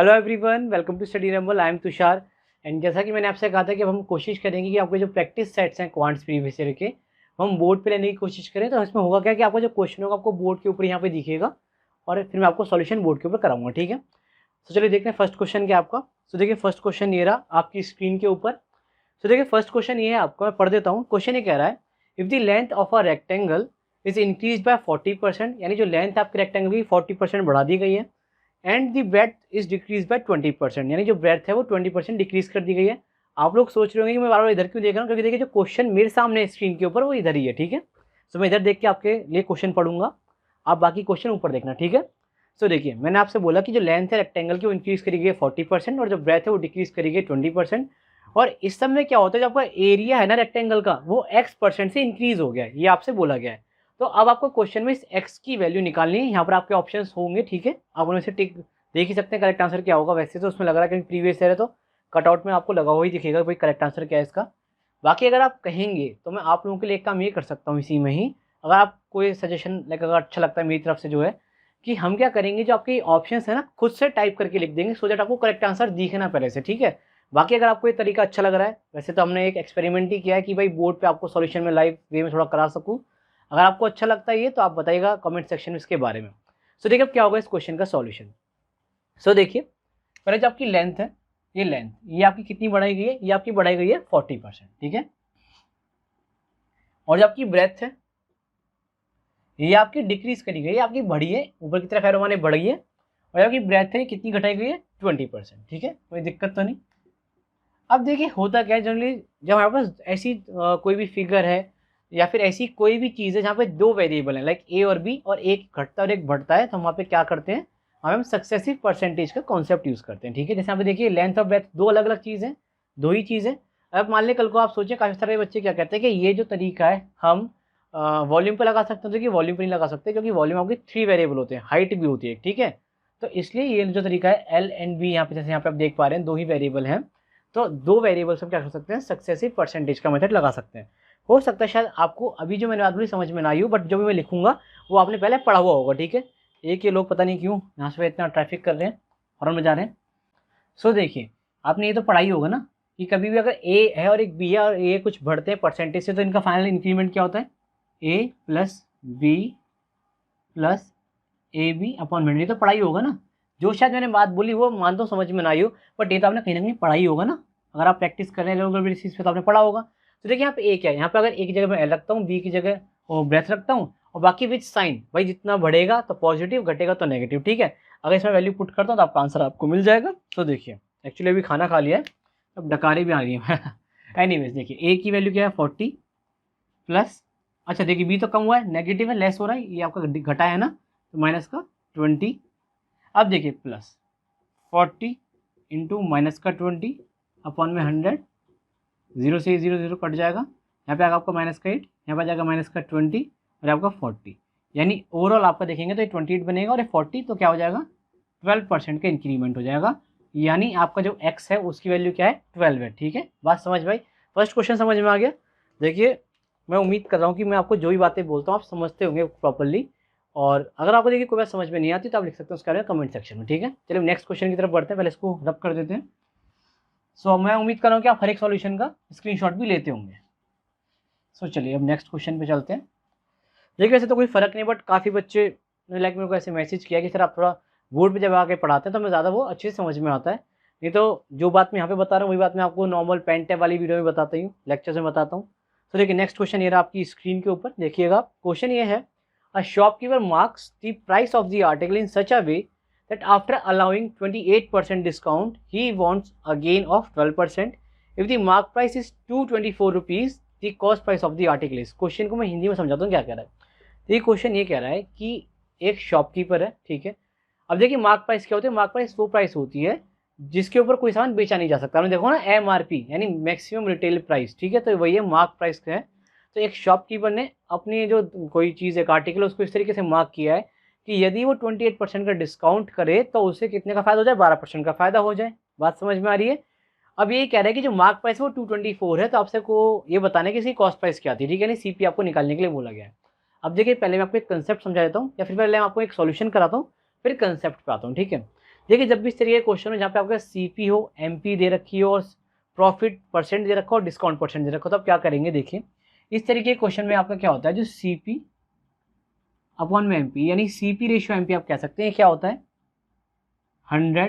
Hello everyone, welcome to study rumble. I am Tushar. And जैसा कि मैंने आपसे कहा था कि हम कोशिश करेंगे कि आपके जो प्रैक्टिस सेट्स हैं क्वांट्स प्रीवियस ईयर के, हम बोर्ड पे लेने की कोशिश करें। तो इसमें होगा क्या कि आपका जो क्वेश्चन होगा आपको बोर्ड के ऊपर यहाँ पे दिखेगा और फिर मैं आपको सॉल्यूशन बोर्ड के ऊपर कराऊंगा, ठीक है। तो चलिए देखते हैं फर्स्ट क्वेश्चन क्या आपका। तो देखिए फर्स्ट क्वेश्चन ये रहा आपकी स्क्रीन के ऊपर। तो देखिए फर्स्ट क्वेश्चन ये है आपका, मैं पढ़ देता हूँ। क्वेश्चन ये कह रहा है, if the length of a rectangle is increase by 40%, यानी जो लेंथ आपके रेक्टेंगल की 40% बढ़ा दी गई है, and the breadth is decrease by 20%, यानी जो ब्रेथ है वो 20% डिक्रीज कर दी गई है। आप लोग सोच रहे होंगे कि मैं बार बार इधर क्यों देख रहा हूँ, क्योंकि देखिए जो क्वेश्चन मेरे सामने स्क्रीन के ऊपर वो इधर ही है, ठीक है। तो मैं इधर देख के आपके लिए क्वेश्चन पढ़ूंगा, आप बाकी क्वेश्चन ऊपर देखना, ठीक है। तो देखिए मैंने आपसे बोला कि जो लेंथ है रेक्टेंगल की वो इंक्रीज करी गई 40% और जो ब्रेथ है वो डिक्रीज करी गई 20%। और इस सब में क्या होता है, जो आपका एरिया है ना रेक्टेंगल का वो x% से इंक्रीज हो गया है, ये आपसे बोला गया है। तो अब आपको क्वेश्चन में इस x की वैल्यू निकालनी है। यहाँ पर आपके ऑप्शंस होंगे, ठीक है, आप उनमें से टिक देख ही सकते हैं करेक्ट आंसर क्या होगा। वैसे तो उसमें लग रहा है क्योंकि प्रीवियस ईयर है तो कटआउट में आपको लगा हुआ ही दिखेगा भाई करेक्ट आंसर क्या है इसका। बाकी अगर आप कहेंगे तो मैं आप लोगों के लिए एक काम ये कर सकता हूँ इसी में ही, अगर आप कोई सजेशन लाइक अगर अच्छा लगता है मेरी तरफ से जो है, कि हम क्या करेंगे, जो आपके ऑप्शंस है ना खुद से टाइप करके लिख देंगे सो दैट आपको करेक्ट आंसर दिखे ना पहले से, ठीक है। बाकी अगर आपको ये तरीका अच्छा लग रहा है, वैसे तो हमने एक एक्सपेरिमेंट ही किया है कि भाई बोर्ड पे आपको सॉल्यूशन में लाइव वे में थोड़ा करा सकूँ। अगर आपको अच्छा लगता है ये तो आप बताइएगा कमेंट सेक्शन में इसके बारे में। सो देखिए अब क्या होगा इस क्वेश्चन का सॉल्यूशन। सो देखिए पहले जो आपकी लेंथ है, ये लेंथ ये आपकी कितनी बढ़ाई गई है, ये आपकी बढ़ाई गई है 40%, ठीक है। और जो आपकी ब्रेथ है ये आपकी डिक्रीज करी गई है, आपकी बढ़ी है, ऊपर की तरफ एरो माने बढ़ी है। और आपकी ब्रेथ है कितनी घटाई गई है 20%, ठीक है, कोई दिक्कत तो नहीं। अब देखिए होता क्या है जनरली, जब हमारे पास ऐसी कोई भी फिगर है या फिर ऐसी कोई भी चीज़ है जहाँ पे दो वेरिएबल हैं लाइक ए और बी, और एक घटता है और एक बढ़ता है, तो हम वहाँ पे क्या करते हैं, हम सक्सेसिव परसेंटेज का कॉन्सेप्ट यूज़ करते हैं, ठीक है। जैसे यहाँ पे देखिए लेंथ और ब्रेथ दो अलग अलग चीज़ है, दो ही चीज़ है। अब मान लें कल को आप सोचें, काफ़ी सारे बच्चे क्या कहते हैं कि ये जो तरीका है हम वॉल्यूम पे लगा सकते हैं, तो कि वॉल्यूम पे नहीं लगा सकते क्योंकि वॉल्यूम आपके 3 वेरिएबल होते हैं, हाइट भी होती है, ठीक है। तो इसलिए ये जो तरीका है एल एंड बी, यहाँ पे जैसे यहाँ पे आप देख पा रहे हैं दो ही वेरिएबल हैं, तो दो वेरिएबल्स हम क्या कर सकते हैं, सक्सेसिव परसेंटेज का मेथड लगा सकते हैं। हो सकता है शायद आपको अभी जो मैंने बात बोली समझ में ना आई हो, बट जो भी मैं लिखूंगा वो आपने पहले पढ़ा हुआ होगा, ठीक है। एक ये लोग पता नहीं क्यों यहाँ से इतना ट्रैफिक कर रहे हैं, हॉर्न में जा रहे हैं। सो देखिए आपने ये तो पढ़ाई होगा ना कि कभी भी अगर ए है और एक बी है और ए कुछ बढ़ते हैं परसेंटेज से, तो इनका फाइनल इंक्रीमेंट क्या होता है, A plus B plus A B upon में, ये तो पढ़ाई होगा ना। जो शायद मैंने बात बोली वो मानता हूँ समझ में ना आई हो, बट ये तो आपने कहीं ना कहीं पढ़ाई होगा ना, अगर आप प्रैक्टिस कर रहे हैं रेगुलर बेसिस पे तो आपने पढ़ा होगा। तो देखिए यहाँ पे ए क्या है, यहाँ पे अगर एक की जगह मैं एल रखता हूँ, बी की जगह वो ब्रेथ रखता हूँ, और बाकी विच साइन, भाई जितना बढ़ेगा तो पॉजिटिव, घटेगा तो नेगेटिव, ठीक है। अगर इसमें वैल्यू पुट करता हूँ तो आपका आंसर आपको मिल जाएगा। तो देखिए एक्चुअली अभी खाना खा लिया है, अब डकारें भी आ रही हैं एनीवेज देखिए ए की वैल्यू क्या है 40 प्लस, अच्छा देखिए बी तो कम हुआ है, नेगेटिव है, लेस हो रहा है, ये आपका घटा है ना, तो माइनस का 20। अब देखिए प्लस 40 इंटू माइनस का 20 अपॉन में 100, जीरो से जीरो जीरो कट जाएगा, यहाँ पे आएगा आपका माइनस का 8, यहाँ पे आ जाएगा माइनस का 20 और आपका 40, यानी ओवरऑल आपका देखेंगे तो ये 28 बनेगा और ये 40, तो क्या हो जाएगा 12% का इंक्रीमेंट हो जाएगा, यानी आपका जो x है उसकी वैल्यू क्या है 12 है, ठीक है। बात समझ भाई, फर्स्ट क्वेश्चन समझ में आ गया। देखिए मैं उम्मीद कर रहा हूँ कि मैं आपको जो भी बातें बोलता हूँ आप समझते होंगे प्रॉपरली, और अगर आपको देखिए कोई बात समझ में नहीं आती तो आप लिख सकते हैं उसके बारे में कमेंट सेक्शन में, ठीक है। चलिए नेक्स्ट क्वेश्चन की तरफ बढ़ते हैं, पहले इसको रब कर देते हैं। सो मैं उम्मीद कर रहा हूँ कि आप हर एक सॉल्यूशन का स्क्रीनशॉट भी लेते होंगे। सो चलिए अब नेक्स्ट क्वेश्चन पे चलते हैं। देखिए वैसे तो कोई फ़र्क नहीं, बट काफ़ी बच्चे ने लाइक मेरे को ऐसे मैसेज किया कि सर आप थोड़ा बोर्ड पे जब आके पढ़ाते हैं तो हमें ज़्यादा वो अच्छे से समझ में आता है, नहीं तो जो बात मैं यहाँ पे बता रहा हूँ वही बात मैं आपको नॉर्मल पेन टैब वाली वीडियो में बताता हूँ, लेक्चर्स में बताता हूँ। तो देखिए नेक्स्ट क्वेश्चन ये रहा आपकी स्क्रीन के ऊपर, देखिएगा क्वेश्चन ये है, a shopkeeper marks the price of the article in such a way that after allowing 28% discount he wants a gain of 12%. if the mark price is 224 rupees, the cost price of the article is। Question को मैं हिंदी में समझाता हूँ क्या कह रहा है। तो ये क्वेश्चन ये कह रहा है कि एक शॉपकीपर है, ठीक है। अब देखिए मार्क प्राइस क्या होती है, मार्क प्राइस वो प्राइस होती है जिसके ऊपर कोई सामान बेचा नहीं जा सकता, हमने देखो ना एमआरपी यानी मैक्सिमम रिटेल प्राइस, ठीक है, तो वही है मार्क प्राइस है। तो एक शॉपकीपर ने अपनी जो कोई चीज़ एक आर्टिकल उसको इस तरीके से मार्क किया है कि यदि वो 28% का डिस्काउंट करे तो उसे कितने का फायदा हो जाए, 12% का फायदा हो जाए। बात समझ में आ रही है। अब ये कह रहा है कि जो मार्क प्राइस है वो 224 है, तो आपसे को ये बताने की इसकी कॉस्ट प्राइस क्या थी, ठीक है, नहीं सीपी आपको निकालने के लिए बोला गया है। अब देखिए पहले मैं आपको एक कंसेप्ट समझा देता हूँ, या फिर पहले मैं आपको एक सॉल्यूशन कराता हूँ फिर कंसेप्ट पे आता हूँ, ठीक है। देखिए जब भी इस तरीके के क्वेश्चन हो जहाँ पे आपका सीपी हो, एमपी दे रखी हो और प्रॉफिट परसेंट दे रखा हो और डिस्काउंट परसेंट दे रखा हो, तो आप क्या करेंगे, देखिए इस तरीके के क्वेश्चन में आपका क्या होता है, जो सीपी अपॉन में एमपी, यानी सीपी रेशियो एमपी आप कह सकते हैं क्या होता है 100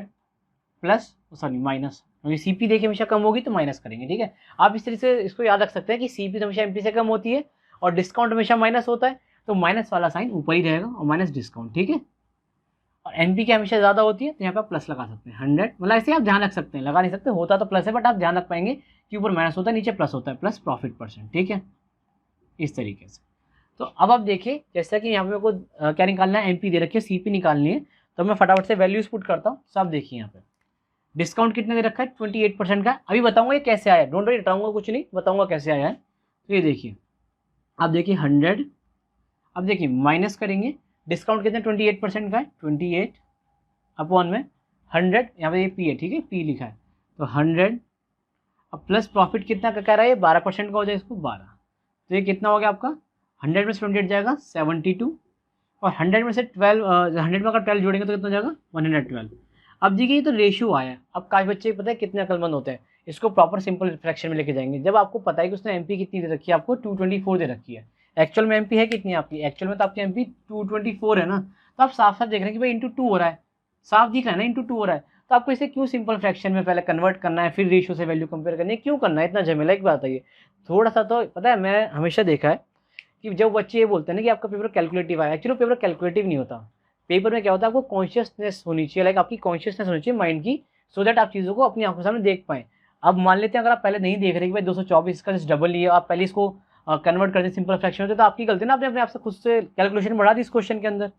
प्लस सॉरी माइनस, क्योंकि सीपी देखिए हमेशा कम होगी तो माइनस करेंगे, ठीक है। आप इस तरीके से इसको याद रख सकते हैं कि सीपी तो हमेशा एमपी से कम होती है और डिस्काउंट हमेशा माइनस होता है, तो माइनस वाला साइन ऊपर ही रहेगा और माइनस डिस्काउंट, ठीक है। और एमपी की हमेशा ज़्यादा होती है तो यहाँ पे आप प्लस लगा सकते हैं 100, मतलब ऐसे आप ध्यान रख सकते हैं, लगा नहीं सकते, होता तो प्लस है बट आप ध्यान रख पाएंगे कि ऊपर माइनस होता है नीचे प्लस होता है, प्लस प्रॉफिट परसेंट, ठीक है, इस तरीके से। तो अब आप देखिए जैसा कि यहाँ पे मेरे को क्या निकालना है, एमपी दे रखी है, सीपी निकालनी है, तो मैं फटाफट से वैल्यूज पुट करता हूँ। सब देखिए यहाँ पे डिस्काउंट कितने दे रखा है 28% का, अभी बताऊंगा ये कैसे आया, डोंट वरी, बताऊंगा कुछ नहीं, बताऊंगा कैसे आया है। तो ये देखिए आप देखिए 100, अब देखिए माइनस करेंगे, डिस्काउंट कितने 28% का है, 28 अपॉन में 100, यहाँ पे ये पी है, ठीक है, पी लिखा है तो 100, अब प्लस प्रॉफिट कितना का कह रहा है, 12% का हो जाए इसको 12, तो ये कितना हो गया आपका 100 में से 28 जाएगा 72, और 100 में से 12 100 में अगर 12 जोड़ेंगे तो कितना हो जाएगा 112। अब देखिए ये तो रेशियो आया, अब काफ़ी बच्चे पता है कितने अकलमंद होते हैं, इसको प्रॉपर सिंपल फ्रैक्शन में लेके जाएंगे। जब आपको पता है कि उसने एमपी कितनी दे रखी है, आपको 224 दे रखी है, एक्चुअल में एमपी है कितनी आपकी, एक्चुअल में तो आपकी एमपी 224 है ना, तो आप साफ साफ देख रहे हैं कि भाई इंटू 2 हो रहा है, साफ दिख रहा है ना इंटू 2 हो रहा है, तो आपको इसे क्यों सिंपल फ्रैक्शन में पहले कन्वर्ट करना है, फिर रेशियो से वैल्यू कंपेयर करनी है, क्यों करना है इतना झमेला, एक बात है ये थोड़ा सा, तो पता है मैं हमेशा देखा है कि जब बच्चे ये बोलते हैं ना कि आपका पेपर कैलकुलेटिव आया, एक्चुअली पेपर कैलकुलेटिव नहीं होता, पेपर में क्या होता है आपको कॉन्शियसनेस होनी चाहिए, लाइक आपकी कॉन्शियसनेस होनी चाहिए माइंड की, सो दैट आप चीज़ों को अपनी आंखों सामने देख पाएं। अब मान लेते हैं अगर आप पहले नहीं देख रहे कि भाई 224 इसका जस्ट डबल ही है, आप पहले इसको कन्वर्ट करते सिंपल फ्रैक्शन होते, तो आपकी गलती ना, आपने अपने आप से खुद से कैलकुलेशन बढ़ा दी इस क्वेश्चन के अंदर।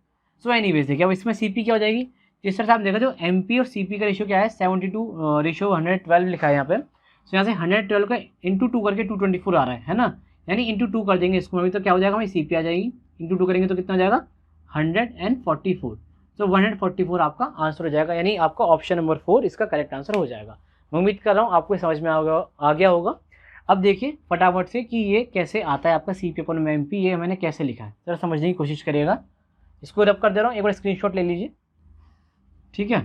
सो एनीवेज देखिए अब इसमें सीपी क्या हो जाएगी, जिस तरह से आप देखा जो एमपी और सीपी का रेशियो क्या है 72 रेशियो 112 लिखा है यहाँ पे, सो यहाँ से 112 का इंटू 2 करके 224 आ रहा है ना, यानी इंटू 2 कर देंगे इसको अभी, तो क्या हो जाएगा हमारी सीपी आ जाएगी, इंटू 2 करेंगे तो कितना हो जाएगा 144, तो 144 आपका आंसर हो जाएगा, यानी आपका ऑप्शन नंबर 4 इसका करेक्ट आंसर हो जाएगा। मैं उम्मीद कर रहा हूँ आपको समझ में आ गया होगा। अब देखिए फटाफट से कि ये कैसे आता है आपका सीपी अपन में एमपी, ये मैंने कैसे लिखा है जरा समझने की कोशिश करिएगा। इसको रब कर दे रहा हूँ, एक बार स्क्रीनशॉट ले लीजिए, ठीक है।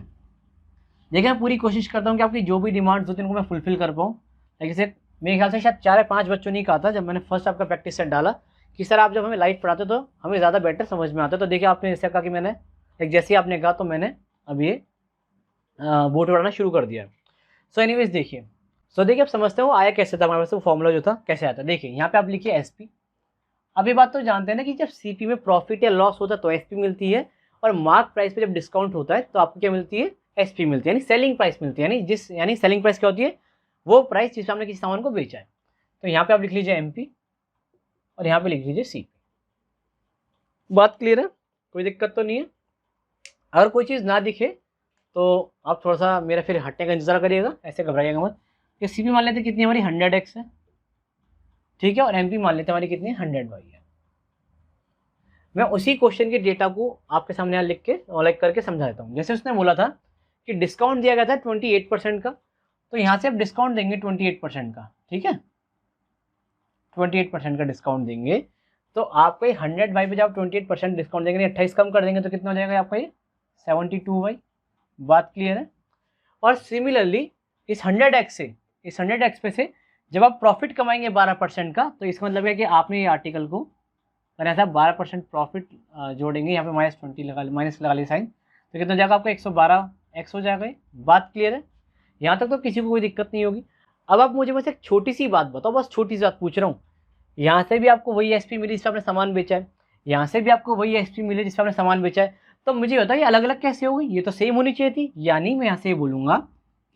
देखिए मैं पूरी कोशिश करता हूँ कि आपकी जो भी डिमांड्स होती हैं उनको मैं फुलफिल कर पाऊँ। लेकिन जैसे मेरे ख्याल से शायद 4 या 5 बच्चों ने कहा था जब मैंने फर्स्ट आपका प्रैक्टिस सेट डाला कि सर आप जब हमें लाइव पढ़ाते तो हमें ज़्यादा बेटर समझ में आता। तो देखिए आपने जैसे कहा कि मैंने एक जैसे ही आपने कहा तो मैंने अब ये बोर्ड पढ़ाना शुरू कर दिया। सो एनीवेज देखिए, सो देखिए आप समझते हो आया कैसे था हमारे पास, वो फॉर्मूला जो था कैसे आता है। देखिए यहाँ पे आप लिखिए एसपी। अब ये बात तो जानते हैं ना कि जब सीपी में प्रॉफिट या लॉस होता है तो एसपी मिलती है, और मार्क प्राइस पे जब डिस्काउंट होता है तो आपको क्या मिलती है, एसपी मिलती है, यानी सेलिंग प्राइस मिलती है, यानी सेलिंग प्राइस क्या होती है, वो प्राइस जिस पे हमने किसी सामान को बेचा है। तो यहाँ पे आप लिख लीजिए एमपी और यहाँ पे लिख लीजिए सीपी। बात क्लियर है, कोई दिक्कत तो नहीं है। अगर कोई चीज़ ना दिखे तो आप थोड़ा सा मेरा फिर हटने का इंतजार करिएगा, ऐसे घबराइएगा मत। ये सीपी मान लेते कितनी हमारी 100x है, ठीक है, और एमपी मान लेते हमारी कितनी 100y है। मैं उसी क्वेश्चन के डेटा को आपके सामने यहाँ लिख के लाइक करके समझा देता हूँ। जैसे उसने बोला था कि डिस्काउंट दिया गया था 28% का, तो यहाँ से आप डिस्काउंट देंगे 28% का, ठीक है, 28% का डिस्काउंट देंगे, तो आपको ये 100y पे जब 28% डिस्काउंट देंगे, 28 कम कर देंगे तो कितना हो जाएगा आपका ये 72y। बात क्लियर है। और सिमिलरली इस 100x पे से जब आप प्रॉफिट कमाएंगे 12% का, तो इसका मतलब है कि आपने ये आर्टिकल को अगर ऐसा 12% प्रॉफिट जोड़ेंगे, यहाँ पे माइनस लगा ली साइन, तो कितना हो जाएगा आपका 112x हो जाएगा। बात क्लियर है, यहाँ तक तो किसी को कोई दिक्कत नहीं होगी। अब आप मुझे बस एक छोटी सी बात बताओ, बस छोटी सी बात पूछ रहा हूँ, यहाँ से भी आपको वही एसपी मिली जिससे आपने सामान बेचा है, यहाँ से भी आपको वही एसपी मिली जिससे आपने सामान बेचा है, तो मुझे बताइए अलग अलग कैसे हो गई, ये तो सेम होनी चाहिए थी। यानी मैं यहाँ से बोलूँगा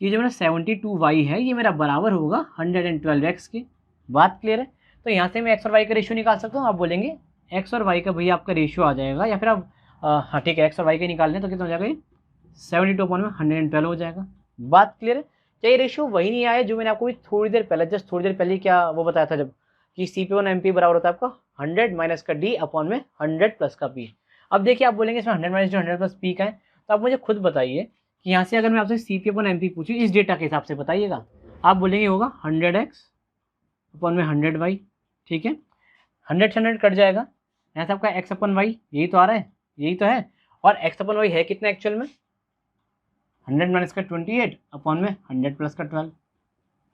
कि जो मेरा 72y है ये मेरा बराबर होगा 112x के। बात क्लियर है। तो यहाँ से मैं एक्स और वाई का रेशियो निकाल सकता हूँ। आप बोलेंगे एक्स और वाई का भैया आपका रेशियो आ जाएगा, या फिर आप हाँ ठीक है एक्स और वाई का निकाल लें तो कितना हो जाएगा, 72/112 हो जाएगा। बात क्लियर है। क्या ये रेशियो वही नहीं आया जो मैंने आपको थोड़ी देर पहले क्या वो बताया था, जब कि CP1 MP बराबर होता है आपका 100 माइनस का D अपॉन में 100 प्लस का P। अब देखिए आप बोलेंगे इसमें 100 माइनस 100 प्लस P का है, तो आप मुझे खुद बताइए कि यहाँ से अगर मैं आपसे CP1 MP पूछूँ इस डेटा के हिसाब से बताइएगा, आप बोलेंगे होगा 100x अपॉन में 100y, ठीक है, 100 से 100 कट जाएगा, यहाँ से आपका x अपॉन वाई यही तो आ रहा है, यही तो है, और x अपॉन वाई है कितना एक्चुअल में 100 माइनस का 28 अपॉन में 100 प्लस का 12।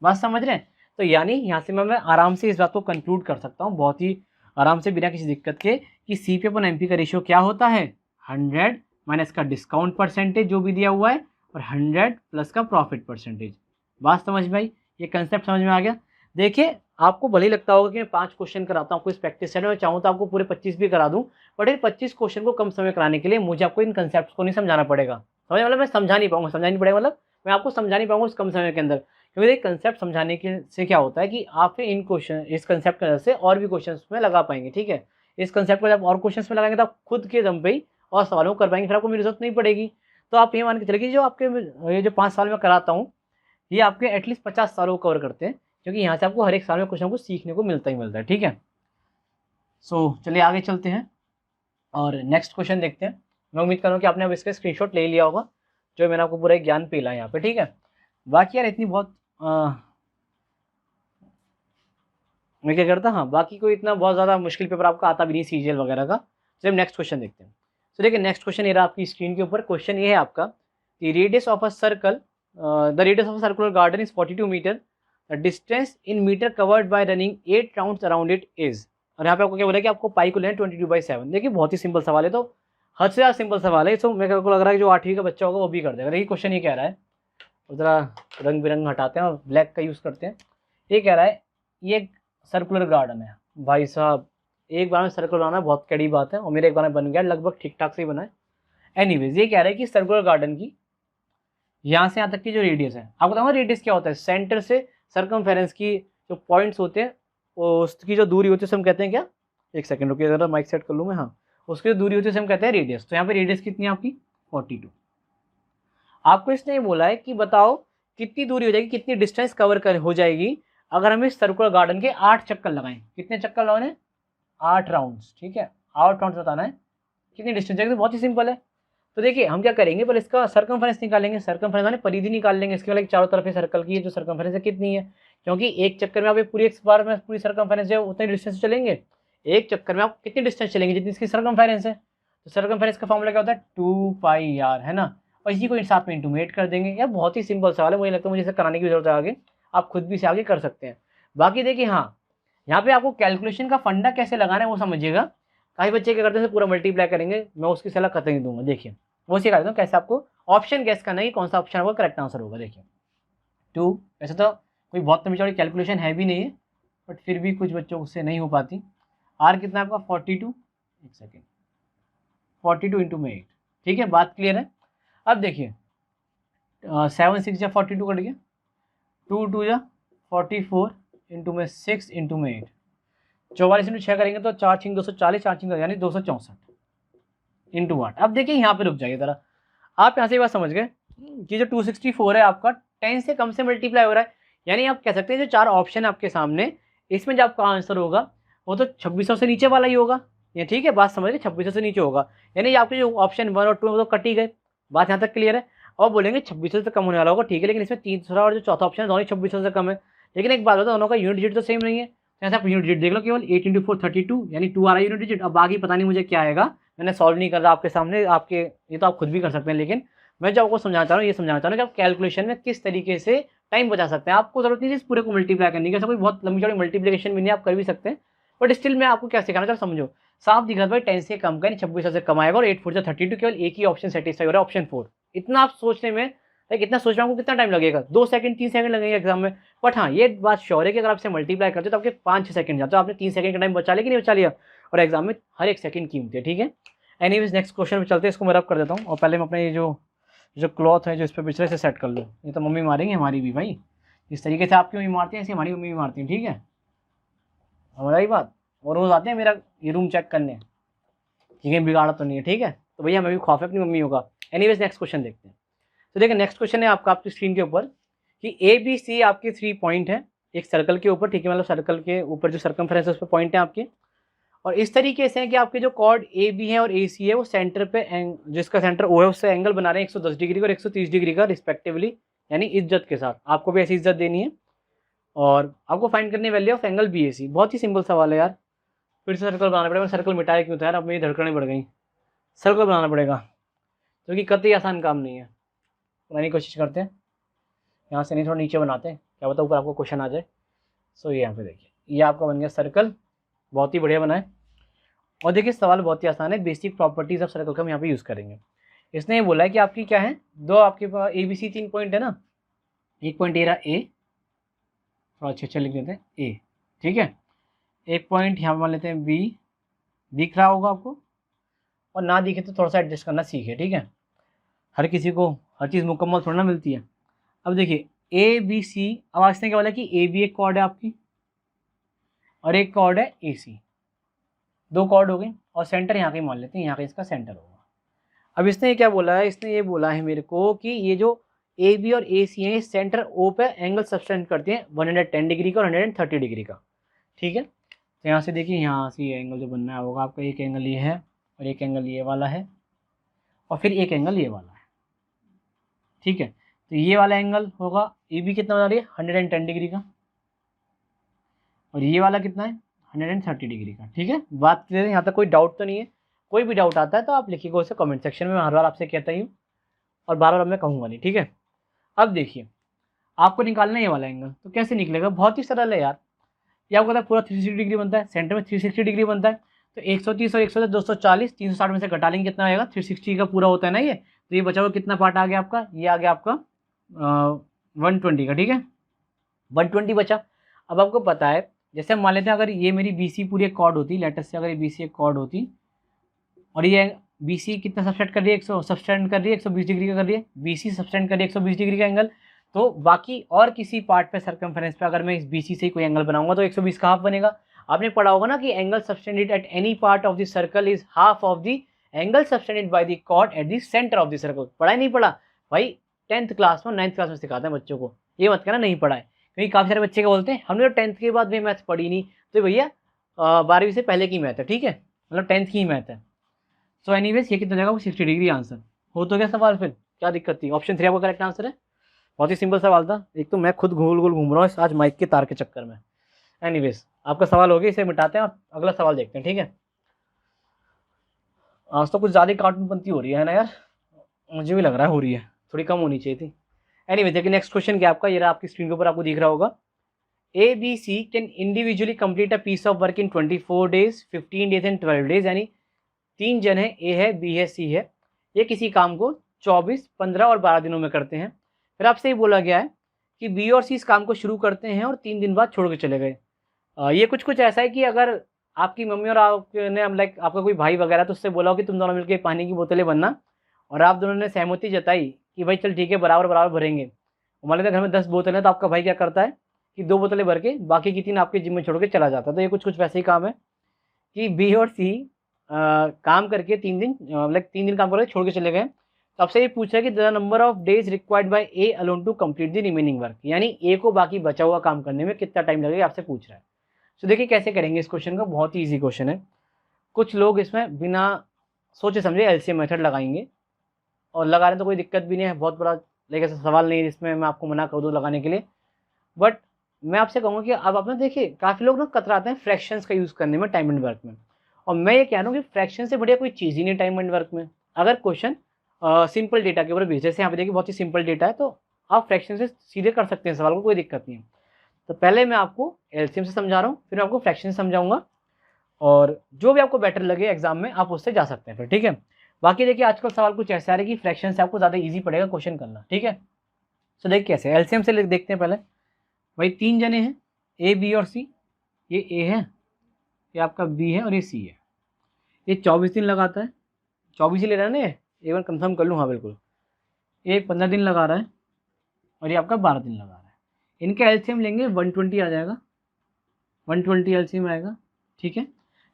बात समझ रहे हैं? तो यानी यहाँ से मैं आराम से इस बात को कंक्लूड कर सकता हूँ बहुत ही आराम से बिना किसी दिक्कत के कि सी पी अपन एम पी का रेशियो क्या होता है, 100 माइनस का डिस्काउंट परसेंटेज जो भी दिया हुआ है और 100 प्लस का प्रॉफिट परसेंटेज। बात समझ में आई? ये कंसेप्ट समझ में आ गया? देखिए आपको भले ही लगता होगा कि मैं 5 क्वेश्चन कराता हूँ आपको इस प्रैक्टिस सेट में, चाहूँ तो आपको पूरे 25 भी करा दूँ, बट इन 25 क्वेश्चन को कम समय कराने के लिए मुझे आपको इन कंसेप्ट को नहीं समझाना पड़ेगा। समझ मतलब मैं समझा नहीं पाऊंगा, समझा नहीं पड़ेगा मतलब मैं आपको समझा नहीं पाऊंगा उस कम समय के अंदर, क्योंकि एक कंसेप्ट समझाने के से क्या होता है कि आप इन क्वेश्चन इस कंसेप्ट की वजह से और भी क्वेश्चन में लगा पाएंगे। ठीक है, इस कंसेप्ट को जब और क्वेश्चन में लगाएंगे तो आप खुद के दम पे ही और सवालों को कर पाएंगे, फिर आपको मेरी जरूरत नहीं पड़ेगी। तो आप ये मान के चलिए कि जो आपके ये जो 5 साल में कराता हूँ ये आपके एटलीस्ट 50 सालों को कवर करते हैं, क्योंकि यहाँ से आपको हर एक साल में कुछ ना कुछ सीखने को मिलता ही मिलता है। ठीक है, सो चलिए आगे चलते हैं और नेक्स्ट क्वेश्चन देखते हैं। मैं उम्मीद कर रहा हूँ कि आपने अब इसका स्क्रीनशॉट ले लिया होगा जो मैंने आपको पूरा एक ज्ञान पेला है यहाँ पे। ठीक है, बाकी यार इतनी बहुत मैं क्या करता, हाँ बाकी कोई इतना बहुत ज़्यादा मुश्किल पेपर आपका आता भी नहीं सीजीएल वगैरह का। चलिए नेक्स्ट क्वेश्चन देखते हैं। तो देखिए नेक्स्ट क्वेश्चन ये रहा आपकी स्क्रीन के ऊपर। क्वेश्चन ये है आपका कि radius of a circle, the radius of a circular garden is 42 meter, the distance in meter covered by running 8 rounds around it is. और यहाँ पे आपको क्या बोला कि आपको पाई को लेना 22/7। देखिए बहुत ही सिंपल सवाल है, तो हद से ज़्यादा सिंपल सवाल है। तो मेरे को लग रहा है कि जो 8वीं का बच्चा होगा वो भी कर देगा। देखिए क्वेश्चन ये कह रहा है, ज़रा रंग बिरंग हटाते हैं और ब्लैक का यूज़ करते हैं। ये कह रहा है ये सर्कुलर गार्डन है भाई साहब, एक बार में सर्कुलर बनाना बहुत कड़ी बात है और मेरे एक बार में बन गया, लगभग ठीक ठाक से ही बना है। एनीवेज ये कह रहा है कि सर्कुलर गार्डन की यहाँ से यहाँ तक की जो रेडियस है, आपको बताऊंगा रेडियस क्या होता है, सेंटर से सर्कमफेरेंस की जो पॉइंट्स होते हैं उसकी जो दूरी होती है उसे हम कहते हैं क्या, एक सेकंड रुकिए ज़रा माइक सेट कर लूँ मैं, हाँ उसकी जो दूरी होती है उसे हम कहते हैं रेडियस। तो यहाँ पे रेडियस कितनी है आपकी 42। आपको इसने ये बोला है कि बताओ कितनी दूरी हो जाएगी, कितनी डिस्टेंस कवर कर हो जाएगी अगर हम इस सर्कुलर गार्डन के 8 चक्कर लगाएं। कितने चक्कर लगाने? 8 राउंड्स। ठीक है, 8 राउंड बताना है कितनी डिस्टेंस जाएगी। तो बहुत ही सिंपल है। तो देखिए हम क्या करेंगे, पर इसका सर्कमफेरेंस निकालेंगे। सर्कमफेरेंस माने परिधि निकाल लेंगे इसके वाले चारों तरफ सर्कल की जो सर्कमफेरेंस है कितनी है, क्योंकि एक चक्कर में आप पूरी एक बार में पूरी सर्कमफेरेंस है उतने डिस्टेंस चलेंगे, एक चक्कर में आप कितनी डिस्टेंस चलेंगे जितनी इसकी सर्कमफेरेंस है। तो सर्कमफेरेंस का फॉर्मूला क्या होता है 2πr, है ना, और इसी को साथ में इंटूमेट कर देंगे। यार बहुत ही सिंपल सवाल है, मुझे लगता है मुझे इसे कराने की जरूरत है आगे, आप खुद भी इसे आगे कर सकते हैं। बाकी देखिए हाँ यहाँ पे आपको कैलकुलेशन का फंडा कैसे लगाना है वो समझिएगा। कई बच्चे क्या करते हैं पूरा मल्टीप्लाई करेंगे, मैं उसकी सलाह कतई नहीं दूंगा। देखिए वो सिखा देता हूँ कैसे आपको ऑप्शन गैस करना है, कौन सा ऑप्शन होगा करेक्ट आंसर होगा। देखिए 2, वैसे तो कोई बहुत लंबी चौड़ी कैलकुलेशन है भी नहीं है, बट फिर भी कुछ बच्चों से नहीं हो पाती। आर कितना है आपका 42, एक सेकेंड 42 इंटू में 8। ठीक है, बात क्लियर है। अब देखिए 7 6 या 42 कट गया, 2 2 या 44 इंटू में 6 इंटू में 8, 44 इंटू 6 करेंगे तो 4 6 240, 4 6 यानी 264 इंटू 8। अब देखिए यहाँ पे रुक जाइए ज़रा, आप यहाँ से बात समझ गए कि जो 264 है आपका 10 से कम से मल्टीप्लाई हो रहा है, यानी आप कह सकते हैं जो 4 ऑप्शन है आपके सामने इसमें जो आपका आंसर होगा वो तो 2600 से नीचे वाला ही होगा। ये ठीक है, बात समझ गए, 2600 से नीचे होगा, यानी आपके जो ऑप्शन 1 और 2 है वो तो कट ही गए। बात यहाँ तक क्लियर है। और बोलेंगे 2600 से कम होने वाला होगा, ठीक है, लेकिन इसमें तीसरा और जो चौथा ऑप्शन है दोनों 2600 से कम है। लेकिन एक बात बताओ दोनों का यूनिट डिजिट तो सेम नहीं है, जैसे आप यूनिट डिजिट देख लो, केवल 8 × 4 32 यानी 2 आ रहा है यूनिट डिजिट। अब बाकी पता नहीं मुझे क्या आएगा, मैंने सॉल्व नहीं कर रहा आपके सामने, आपके ये तो आप खुद भी कर सकते हैं, लेकिन मैं जो आपको समझाना चाह रहा हूँ ये समझाना चाह रहा हूँ कि आप कैलकुलेशन में किस तरीके से टाइम बचा सकते हैं। आपको जरूरत नहीं है इस पूरे को मल्टीप्लाई करने की, ऐसा कोई बहुत लंबी चौड़ी मल्टीप्लिकेशन भी नहीं, आप कर भी सकते हैं, बट स्टिल मैं आपको क्या सिखाना चाहता हूँ समझो। साफ दिख रहा है भाई 10 से कम का, 2600 से कम आएगा और 8 4 जा 32, केवल एक ही ऑप्शन सेटिस्फाई हो रहा है ऑप्शन 4। इतना आप सोचने में, लाइक इतना सोचने में आपको कितना टाइम लगेगा, 2 सेकंड 3 सेकंड लगेंगे एग्जाम में। बट हाँ ये बात श्योर है कि अगर आपसे मल्टीप्लाई करते तो आपके 5 6 सेकंड जाते, तो आपने 3 सेकंड का टाइम बचा लिया कि नहीं बचा लिया, और एग्जाम में हर एक सेकंड कीमती है। ठीक है, एनीवेज नेक्स्ट क्वेश्चन में चलते हैं, इसको मैं रब कर देता हूँ और पहले मैं अपने ये जो क्लॉथ है जो इस पर पिछले से सेट कर लूँ, ये तो मम्मी मारेंगे हमारी भी भाई, जिस तरीके से आपकी मम्मी मारती है ऐसे हमारी मम्मी भी मारती है। ठीक है, हमारी बात, और रोज आते हैं मेरा ये रूम चेक करने कि कहीं बिगाड़ा तो नहीं है। ठीक है, तो भैया मैं भी खौफ है अपनी मम्मी होगा। एनीवेज नेक्स्ट क्वेश्चन देखते हैं। तो देखिए नेक्स्ट क्वेश्चन है आपका आपकी स्क्रीन के ऊपर कि ABC आपके 3 पॉइंट है एक सर्कल के ऊपर। ठीक है, मतलब सर्कल के ऊपर जो सर्कमफ्रेंस है उस पर पॉइंट है आपके, और इस तरीके से है कि आपके जो कॉर्ड AB है और AC है वो सेंटर पे जिसका सेंटर O है उससे एंगल बना रहे हैं 110 डिग्री का और 130 डिग्री का रिस्पेक्टिवली, यानी इज्जत के साथ। आपको भी ऐसी इज्जत देनी है और आपको फाइंड करनी वैल्यू ऑफ एंगल BAC। बहुत ही सिंपल सवाल है यार, फिर से सर्कल बनाना पड़ेगा। सर्कल मिटाया क्यों था यार, अब मेरी धड़कनें बढ़ गई। सर्कल बनाना पड़ेगा क्योंकि कतई आसान काम नहीं है। बनाने की कोशिश करते हैं। यहाँ से नहीं, थोड़ा नीचे बनाते हैं, क्या पता ऊपर आपको क्वेश्चन आ जाए। सो ये यहाँ पे देखिए, ये आपका बन गया सर्कल, बहुत ही बढ़िया बना है। और देखिए सवाल बहुत ही आसान है, बेसिक प्रॉपर्टीज ऑफ सर्कल का हम यहाँ पे यूज़ करेंगे। इसने ये बोला है कि आपकी क्या है, दो आपके पास ABC 3 पॉइंट है ना, एक पॉइंट ये रहा ए, थोड़ा अच्छे लिख देते हैं ए, ठीक है। एक पॉइंट यहाँ मान लेते हैं बी, दिख रहा होगा आपको, और ना दिखे तो थोड़ा सा एडजस्ट करना सीखे, ठीक है। हर किसी को हर चीज़ मुकम्मल थोड़ा ना मिलती है। अब देखिए ABC, अब आज ने क्या बोला कि AB एक कॉर्ड है आपकी और एक कॉर्ड है AC, दो कॉर्ड हो गए, और सेंटर यहाँ कहीं मान लेते हैं, यहाँ कहीं इसका सेंटर होगा। अब इसने क्या बोला है, इसने ये बोला है मेरे को कि ये जो AB और AC हैं, सेंटर O पे एंगल सब्सटेंड करते हैं 110 डिग्री का और 130 डिग्री का, ठीक है। तो यहाँ से देखिए, यहाँ से ये एंगल जो बनना है होगा आपका, एक एंगल ये है और एक एंगल ये वाला है और फिर एक एंगल ये वाला है, ठीक है। तो ये वाला एंगल होगा AB कितना बना रही है 110 डिग्री का, और ये वाला कितना है 130 डिग्री का, ठीक है। बात क्लियर है, यहाँ तक कोई डाउट तो नहीं है। कोई भी डाउट आता है तो आप लिखिएगा उसे कमेंट सेक्शन में, मैं हर बार आपसे कहता ही हूँ और बार बार मैं कहूँगा नहीं, ठीक है। अब देखिए आपको निकालना है ये वाला एंगल, तो कैसे निकलेगा, बहुत ही सरल है यार। ये आपको पता है पूरा 360 डिग्री बनता है, सेंटर में 360 डिग्री बनता है, तो 130 और 110 240, 360 में से घटा लेंगे कितना आएगा, 360 का पूरा होता है ना ये, तो ये बचा हुआ कितना पार्ट आ गया आपका, ये आ गया आपका 120 का, ठीक है। 120 बचा। अब आपको पता है, जैसे हम मान लेते हैं अगर ये मेरी BC पूरी एक कॉर्ड होती, लेटेस्ट से अगर ये BC एक कॉर्ड होती और ये BC कितना सब्सटेंड कर रही है, 100 सब्सटेंड कर रही है, 120 डिग्री का कर रही है, BC सब्सटेंड कर रही है 120 डिग्री का एंगल, तो बाकी और किसी पार्ट पे सर्कमफेरेंस पे अगर मैं इस BC से कोई एंगल बनाऊंगा तो 120 का हाफ बनेगा। आपने पढ़ा होगा ना कि angle subtended at any part of the circle is half of the angle subtended by the chord at the centre of the circle. पढ़ा ही नहीं पढ़ा भाई, 10th क्लास में 9th क्लास में सिखाते हैं बच्चों को, ये मत कहना नहीं पढ़ा है, क्योंकि काफ़ी सारे बच्चे क्या बोलते हैं हमने तो 10th के बाद भी मैथ्स पढ़ी नहीं, तो भैया 12वीं से पहले की मैथ है, ठीक है, मतलब 10th की ही मैथ है। सो एनीवेज ये कितना जाएगा, वो 60 डिग्री आंसर हो तो क्या सवाल, फिर क्या दिक्कत थी। ऑप्शन 3 आपका करेक्ट आंसर है, बहुत ही सिंपल सवाल था। एक तो मैं खुद गोल गोल घूम रहा हूँ आज माइक के तार के चक्कर में। एनीवेज आपका सवाल हो गया, इसे मिटाते हैं और अगला सवाल देखते हैं, ठीक है। आज तो कुछ ज़्यादा कार्टूनपंती हो रही है ना यार, मुझे भी लग रहा है हो रही है, थोड़ी कम होनी चाहिए थी। एनीवेज देखिए नेक्स्ट क्वेश्चन क्या आपका, ये रहा आपकी स्क्रीन के ऊपर आपको दिख रहा होगा। ABC can individually complete a piece of work in 24 days 15 days and 12 days, यानी 3 जन है, A है, B है, C है, ये किसी काम को 24, 15 और 12 दिनों में करते हैं। फिर आपसे ये बोला गया है कि B और C इस काम को शुरू करते हैं और 3 दिन बाद छोड़ के चले गए। ये कुछ ऐसा है कि अगर आपकी मम्मी और आपने लाइक आपका कोई भाई वगैरह तो उससे बोला हो कि तुम दोनों मिलकर पानी की बोतलें बनना, और आप दोनों ने सहमति जताई कि भाई चल ठीक है बराबर बराबर भरेंगे। मान लेते घर में 10 बोतलें, तो आपका भाई क्या करता है कि 2 बोतलें भर के बाकी की 3 आपके जिम में छोड़ के चला जाता है। तो ये कुछ वैसे ही काम है कि B और C काम करके 3 दिन लाइक 3 दिन काम करके छोड़ के चले गए। तो आपसे ये पूछा कि the number of days required by A alone to complete the remaining work, यानी A को बाकी बचा हुआ काम करने में कितना टाइम लगेगा आपसे पूछ रहा है। तो देखिए कैसे करेंगे इस क्वेश्चन का, बहुत ही ईजी क्वेश्चन है। कुछ लोग इसमें बिना सोचे समझे LCM मेथड लगाएंगे, और लगाने तो कोई दिक्कत भी नहीं है, बहुत बड़ा लाइक ऐसा सवाल नहीं है जिसमें मैं आपको मना कर दूँ लगाने के लिए। बट मैं आपसे कहूँगा कि अब आप ना देखिए काफ़ी लोग ना कतराते हैं फ्रैक्शंस का यूज़ करने में टाइम एंड वर्क में, और मैं ये कह रहा हूँ कि फ्रैक्शन से बढ़िया कोई चीज़ ही नहीं टाइम एंड वर्क में। अगर क्वेश्चन सिंपल डेटा के ऊपर बेस, जैसे यहाँ पे देखिए बहुत ही सिंपल डेटा है, तो आप फ्रैक्शन से सीधे कर सकते हैं सवाल को, कोई दिक्कत नहीं है। तो पहले मैं आपको LCM से समझा रहा हूँ, फिर मैं आपको फ्रैक्शन से समझाऊंगा, और जो भी आपको बेटर लगे एग्जाम में आप उससे जा सकते हैं फिर, ठीक है। बाकी देखिए आजकल सवाल कुछ ऐसे आ रहे कि फ्रैक्शन से आपको ज़्यादा ईजी पड़ेगा क्वेश्चन करना, ठीक है। तो देखिए कैसे LCM से देखते हैं। पहले भाई 3 जने हैं A, B और C, ये A है, ये आपका B है और ये C है। ये 24 दिन लगाता है, 24 ही ले रहा है ना, ये एक बार कंफर्म कर लूँ, हाँ बिल्कुल। ये 15 दिन लगा रहा है और ये आपका 12 दिन लगा रहा है। इनका LCM लेंगे 120 आ जाएगा, 120 LCM आएगा, ठीक है।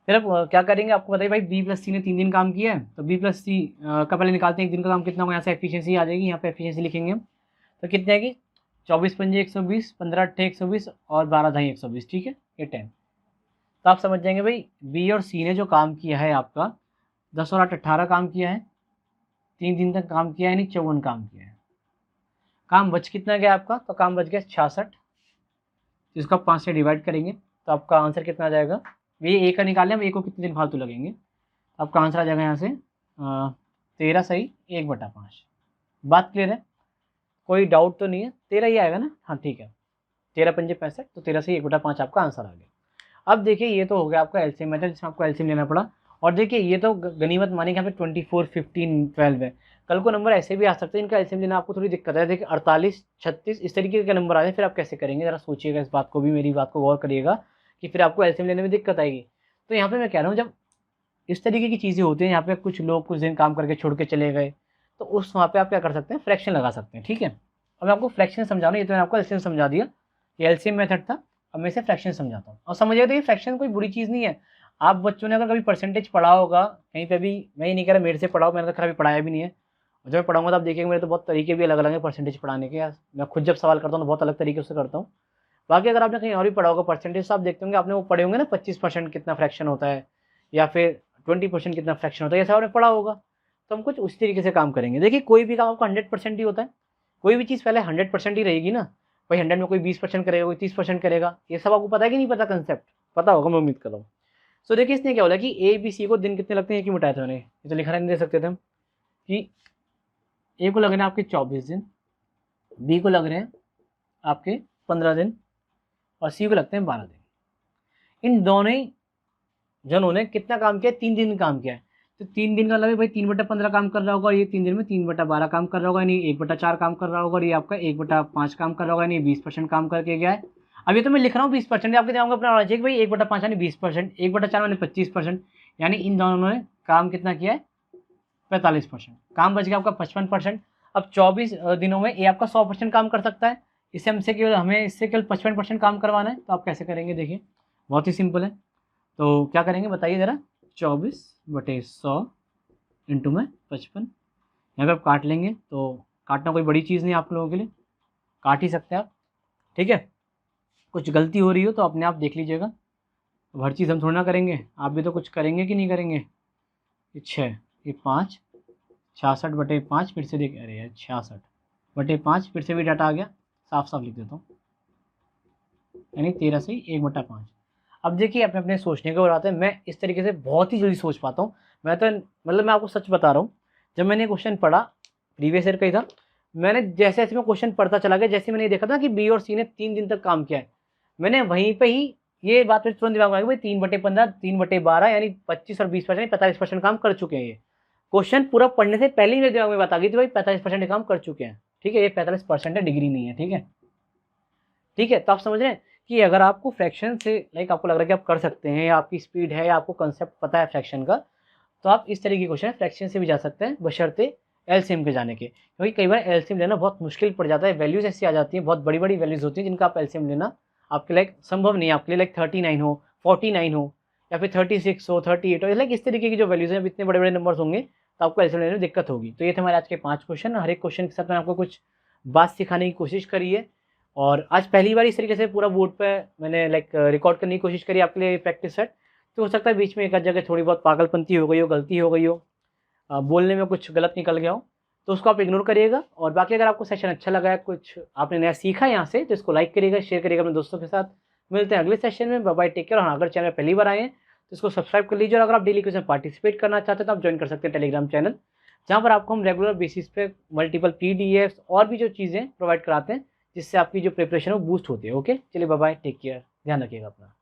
फिर अब क्या करेंगे आपको बताइए भाई, B प्लस C ने 3 दिन काम किया है, तो B प्लस C का पहले निकालते हैं, एक दिन का काम कितना होगा, यहाँ से एफिशिएंसी आ जाएगी, यहाँ पे एफिशिएंसी लिखेंगे हम, तो कितने आएगी 24 पंजे 120, 15 अट्ठे 120 और 12 ढाई 120, ठीक है, ये 10। तो आप समझ जाएंगे भाई B और C ने जो काम किया है आपका 10 और 8 18 काम किया है, 3 दिन तक काम किया है, यानी 54 काम किया है। काम बच कितना गया आपका, तो काम बच गया 66, जिसको आप 5 से डिवाइड करेंगे तो आपका आंसर कितना आ जाएगा। ये A का निकालें हम, A को कितने दिन फालतू लगेंगे, तो आपका आंसर आ जाएगा यहाँ से 13 सही 1/5। बात क्लियर है। कोई डाउट तो नहीं है? 13 ही आएगा ना? हाँ ठीक है, 13 पंजे 65, तो 13 से 1/5 आपका आंसर आ गया। अब देखिए ये तो हो गया आपका एलसीएम मेथड जिसमें आपको एलसीएम लेना पड़ा। और देखिए ये तो गनीमत मानी कि यहाँ पे 24, 15, 12 है। कल को नंबर ऐसे भी आ सकते हैं, इनका एलसीएम लेना आपको थोड़ी दिक्कत है। देखिए 48, 36 इस तरीके के नंबर आ जाए, फिर आप कैसे करेंगे? ज़रा सोचिएगा इस बात को भी, मेरी बात को गौर करिएगा कि फिर आपको एलसीएम लेने में दिक्कत आएगी। तो यहाँ पे मैं कह रहा हूँ जब इस तरीके की चीज़ें होती हैं, यहाँ पे कुछ लोग कुछ दिन काम करके छोड़ के चले गए, तो उस वहाँ पे आप क्या कर सकते हैं? फ्रैक्शन लगा सकते हैं। ठीक है, अब मैं आपको फ्रैक्शन समझा रहा हूँ, ये तो मैंने आपको एलसीएम समझा दिया, ये एलसीएम मेथड था। अब मैं इसे फ्रैक्शन समझाता हूँ और समझिएगा, तो ये फ्रैक्शन कोई बुरी चीज़ नहीं है। आप बच्चों ने अगर कभी परसेंटेज पढ़ा होगा कहीं पे भी, मैं ये नहीं कह रहा मेरे से पढ़ाओ, मैंने तो कभी पढ़ाया भी नहीं है। और जब मैं पढ़ाऊंगा तो आप देखिएगा मेरे तो बहुत तरीके भी अलग अलग हैं परसेंटेज पढ़ाने के। यार मैं खुद जब सवाल करता हूँ तो बहुत अलग तरीके से करता हूँ। बाकी अगर आपने कहीं और भी पढ़ा होगा परसेंटेज, तो आप देखते होंगे, आपने वो पढ़े होंगे ना 25% कितना फ्रैक्शन होता है, या फिर 20% कितना फ्रैक्शन होता है, ऐसा आपने पढ़ा होगा। तो हम कुछ उस तरीके से काम करेंगे। देखिए कोई भी काम आपका 100% ही होता है, कोई भी चीज़ पहले 100% ही रहेगी ना भाई। 100 में कोई 20% करेगा, कोई 30% करेगा, ये सब आपको पता है कि नहीं पता? कंसेप्ट पता होगा, मैं उम्मीद कर रहा हूँ। सो देखिए इसने क्या बोला कि ए बी सी को दिन कितने लगते हैं, ये क्यों मिटाया था मैंने? ये तो लिखा नहीं दे सकते थे हम कि ए को लग रहे हैं आपके 24 दिन, बी को लग रहे हैं आपके 15 दिन, और सी को लगते हैं 12 दिन। इन दोनों ही जनों ने कितना काम किया? 3 दिन काम किया है। तो 3 दिन का मतलब है भाई 3/15 काम कर रहा होगा, और ये 3 दिन में 3/12 काम कर रहा होगा, यानी 1/4 काम कर रहा होगा, और ये आपका 1/5 काम कर रहा होगा, यानी 20% काम करके गया है। अब ये तो मैं लिख रहा हूँ 20%, आपके दिमाग में अपना होना चाहिए कि भाई 1/5 यानी 20%, 1/4 यानी 25%, यानी इन दोनों ने काम कितना किया है? 45%। काम बच गया आपका 55%। अब 24 दिनों में ये आपका 100% काम कर सकता है, इससे हमें इससे केवल 55% काम करवाना है। तो आप कैसे करेंगे? देखिए बहुत ही सिंपल है। तो क्या करेंगे बताइए ज़रा? 24/100 इंटू में 55, यहाँ पे आप काट लेंगे, तो काटना कोई बड़ी चीज़ नहीं आप लोगों के लिए, काट ही सकते हैं आप। ठीक है, कुछ गलती हो रही हो तो अपने आप देख लीजिएगा। अब हर चीज़ हम थोड़ा ना करेंगे, आप भी तो कुछ करेंगे कि नहीं करेंगे? ये 6, ये 5, 66/5 फिर से देख, अरे यार 66/5 फिर से भी डाटा आ गया, साफ साफ लिख देता हूँ, यानी 13 से 1/5। अब देखिए अपने अपने सोचने के ऊपर आते हैं। मैं इस तरीके से बहुत ही जल्दी सोच पाता हूँ। मैं तो मतलब मैं आपको सच बता रहा हूँ, जब मैंने क्वेश्चन पढ़ा, प्रीवियस ईयर का ही था, मैंने जैसे जैसे मैं क्वेश्चन पढ़ता चला गया, जैसे मैंने देखा था कि बी और सी ने 3 दिन तक काम किया है, मैंने वहीं पे ही ये बात मेरे तुरंत दिमाग में आ गई, भाई 3/15, 3/12 यानी 25 और 20% 45% काम कर चुके हैं। ये क्वेश्चन पूरा पढ़ने से पहले ही मेरे दिमाग में बात आ गई थी, भाई 45% काम कर चुके हैं। ठीक है, ये 45% है, डिग्री नहीं है। ठीक है, ठीक है, तो आप समझ रहे हैं कि अगर आपको फ्रैक्शन से लाइक आपको लग रहा है कि आप कर सकते हैं, या आपकी स्पीड है, या आपको कंसेप्ट पता है फ्रैक्शन का, तो आप इस तरीके के क्वेश्चन फ्रैक्शन से भी जा सकते हैं, बशर्ते एलसीएम के जाने के। क्योंकि कई बार एलसीएम लेना बहुत मुश्किल पड़ जाता है, वैल्यूज ऐसी आ जाती हैं, बहुत बड़ी बड़ी वैल्यूज होती हैं जिनका आप एलसीएम लेना आपके लाइक संभव नहीं है। आपके लिए लाइक 39 हो, 49 हो, या फिर 36 हो, 38 हो, लाइक इस तरीके की जो वैल्यूज हैं, इतने बड़े बड़े नंबर्स होंगे तो आपको एलसीएम लेने में दिक्कत होगी। तो ये थे हमारे आज के 5 क्वेश्चन। हर एक क्वेश्चन के साथ मैंने आपको कुछ बात सिखाने की कोशिश करी है, और आज पहली बार इस तरीके से पूरा बोर्ड पे मैंने लाइक रिकॉर्ड करने की कोशिश करी आपके लिए प्रैक्टिस सेट। तो हो सकता है बीच में एक आध जगह थोड़ी बहुत पागलपंती हो गई हो, गलती हो गई हो, बोलने में कुछ गलत निकल गया हो, तो उसको आप इग्नोर करिएगा। और बाकी अगर आपको सेशन अच्छा लगा है, कुछ आपने नया सीखा है यहाँ से, तो इसको लाइक करिएगा, शेयर करिएगा अपने दोस्तों के साथ। मिलते हैं अगले सेशन में, बाय बाय, टेक केयर। और अगर चैनल पहली बार आए हैं तो इसको सब्सक्राइब कर लीजिए। और अगर आप डेली क्विज में पार्टिसिपेट करना चाहते हैं तो आप ज्वाइन कर सकते हैं टेलीग्राम चैनल, जहाँ पर आपको हम रेगुलर बेसिस पे मल्टीपल पीडीएफ्स और भी जो चीज़ें प्रोवाइड कराते हैं, जिससे आपकी जो प्रिपरेशन है वो बूस्ट होती है। ओके, चलिए बाय बाय, टेक केयर, ध्यान रखिएगा अपना।